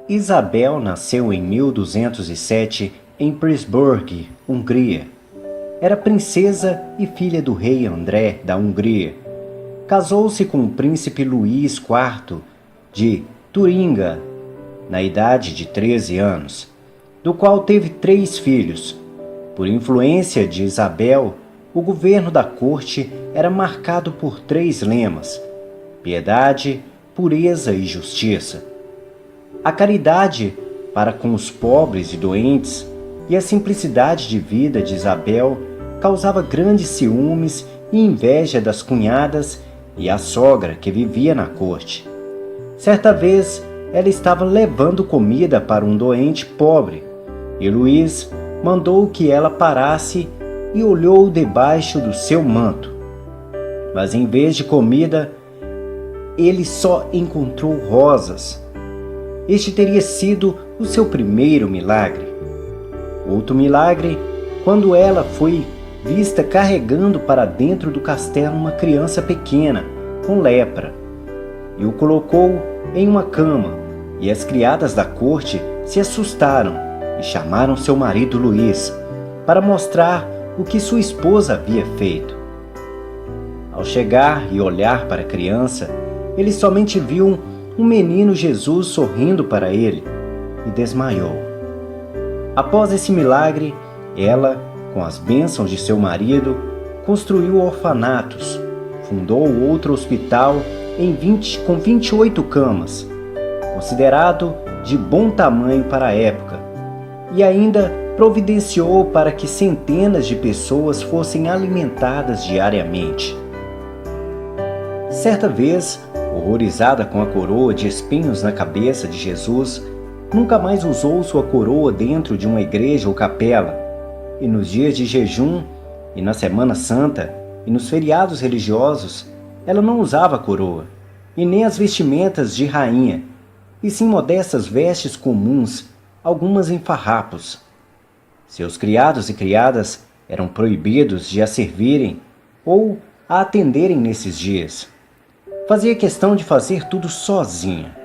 Isabel nasceu em 1207 em Pressburg, Hungria. Era princesa e filha do rei André da Hungria. Casou-se com o príncipe Luís IV de Turinga, na idade de 13 anos, do qual teve 3 filhos. Por influência de Isabel, o governo da corte era marcado por 3 lemas: piedade, pureza e justiça. A caridade para com os pobres e doentes e a simplicidade de vida de Isabel causava grandes ciúmes e inveja das cunhadas e a sogra que vivia na corte. Certa vez, ela estava levando comida para um doente pobre e Luís mandou que ela parasse e olhou debaixo do seu manto. Mas em vez de comida, ele só encontrou rosas. Este teria sido o seu primeiro milagre. Outro milagre, quando ela foi vista carregando para dentro do castelo uma criança pequena, com lepra, e o colocou em uma cama, e as criadas da corte se assustaram e chamaram seu marido Luís para mostrar o que sua esposa havia feito. Ao chegar e olhar para a criança, ele somente viu um menino Jesus sorrindo para ele e desmaiou. Após esse milagre, ela, com as bênçãos de seu marido, construiu orfanatos, fundou outro hospital com 28 camas, considerado de bom tamanho para a época, e ainda providenciou para que centenas de pessoas fossem alimentadas diariamente. Certa vez, horrorizada com a coroa de espinhos na cabeça de Jesus, nunca mais usou sua coroa dentro de uma igreja ou capela, e nos dias de jejum, e na Semana Santa, e nos feriados religiosos, ela não usava a coroa, e nem as vestimentas de rainha, e sim modestas vestes comuns, algumas em farrapos. Seus criados e criadas eram proibidos de a servirem ou a atenderem nesses dias. Fazia questão de fazer tudo sozinha.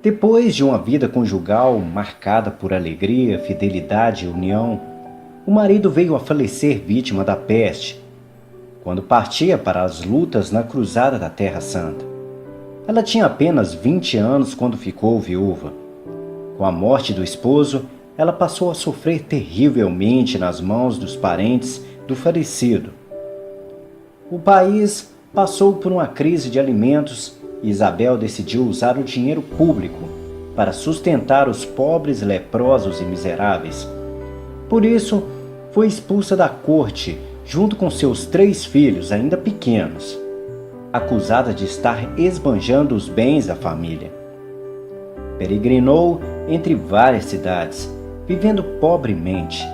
Depois de uma vida conjugal marcada por alegria, fidelidade e união, o marido veio a falecer vítima da peste, quando partia para as lutas na Cruzada da Terra Santa. Ela tinha apenas 20 anos quando ficou viúva. Com a morte do esposo, ela passou a sofrer terrivelmente nas mãos dos parentes do falecido. O país passou por uma crise de alimentos e Isabel decidiu usar o dinheiro público para sustentar os pobres, leprosos e miseráveis. Por isso, foi expulsa da corte junto com seus 3 filhos ainda pequenos, acusada de estar esbanjando os bens da família. Peregrinou entre várias cidades, vivendo pobremente.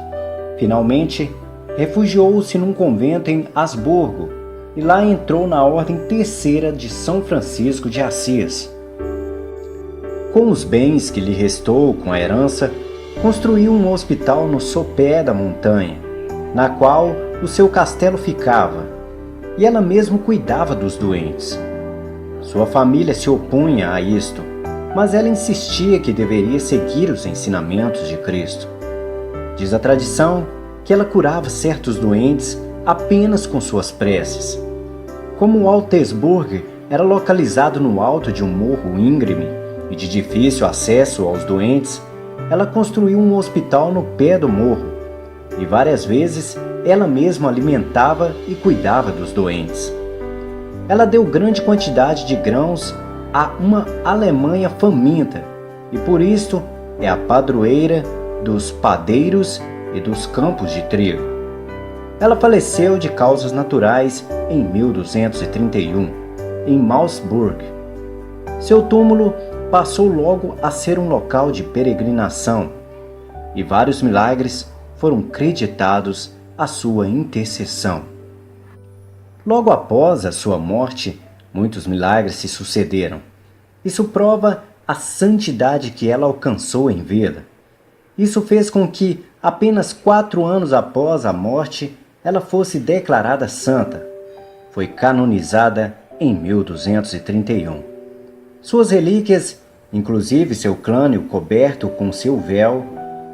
Finalmente, refugiou-se num convento em Habsburgo e lá entrou na Ordem Terceira de São Francisco de Assis. Com os bens que lhe restou com a herança, construiu um hospital no sopé da montanha, na qual o seu castelo ficava, e ela mesma cuidava dos doentes. Sua família se opunha a isto, mas ela insistia que deveria seguir os ensinamentos de Cristo. Diz a tradição que ela curava certos doentes apenas com suas preces. Como Altenburg era localizado no alto de um morro íngreme e de difícil acesso aos doentes, ela construiu um hospital no pé do morro e várias vezes ela mesma alimentava e cuidava dos doentes. Ela deu grande quantidade de grãos a uma Alemanha faminta e por isto é a padroeira dos padeiros e dos campos de trigo. Ela faleceu de causas naturais em 1231, em Mausburg. Seu túmulo passou logo a ser um local de peregrinação e vários milagres foram creditados à sua intercessão. Logo após a sua morte, muitos milagres se sucederam. Isso prova a santidade que ela alcançou em vida. Isso fez com que, apenas 4 anos após a morte, ela fosse declarada santa. Foi canonizada em 1231. Suas relíquias Inclusive seu crânio coberto com seu véu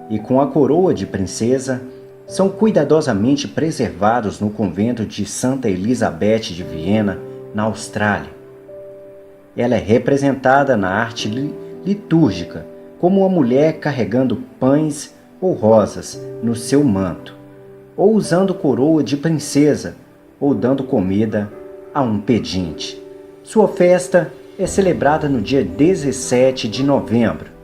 e com a coroa de princesa são cuidadosamente preservados no convento de Santa Elizabeth de Viena, na Austrália. Ela é representada na arte litúrgica como uma mulher carregando pães ou rosas no seu manto, ou usando coroa de princesa, ou dando comida a um pedinte. Sua festa é celebrada no dia 17 de novembro.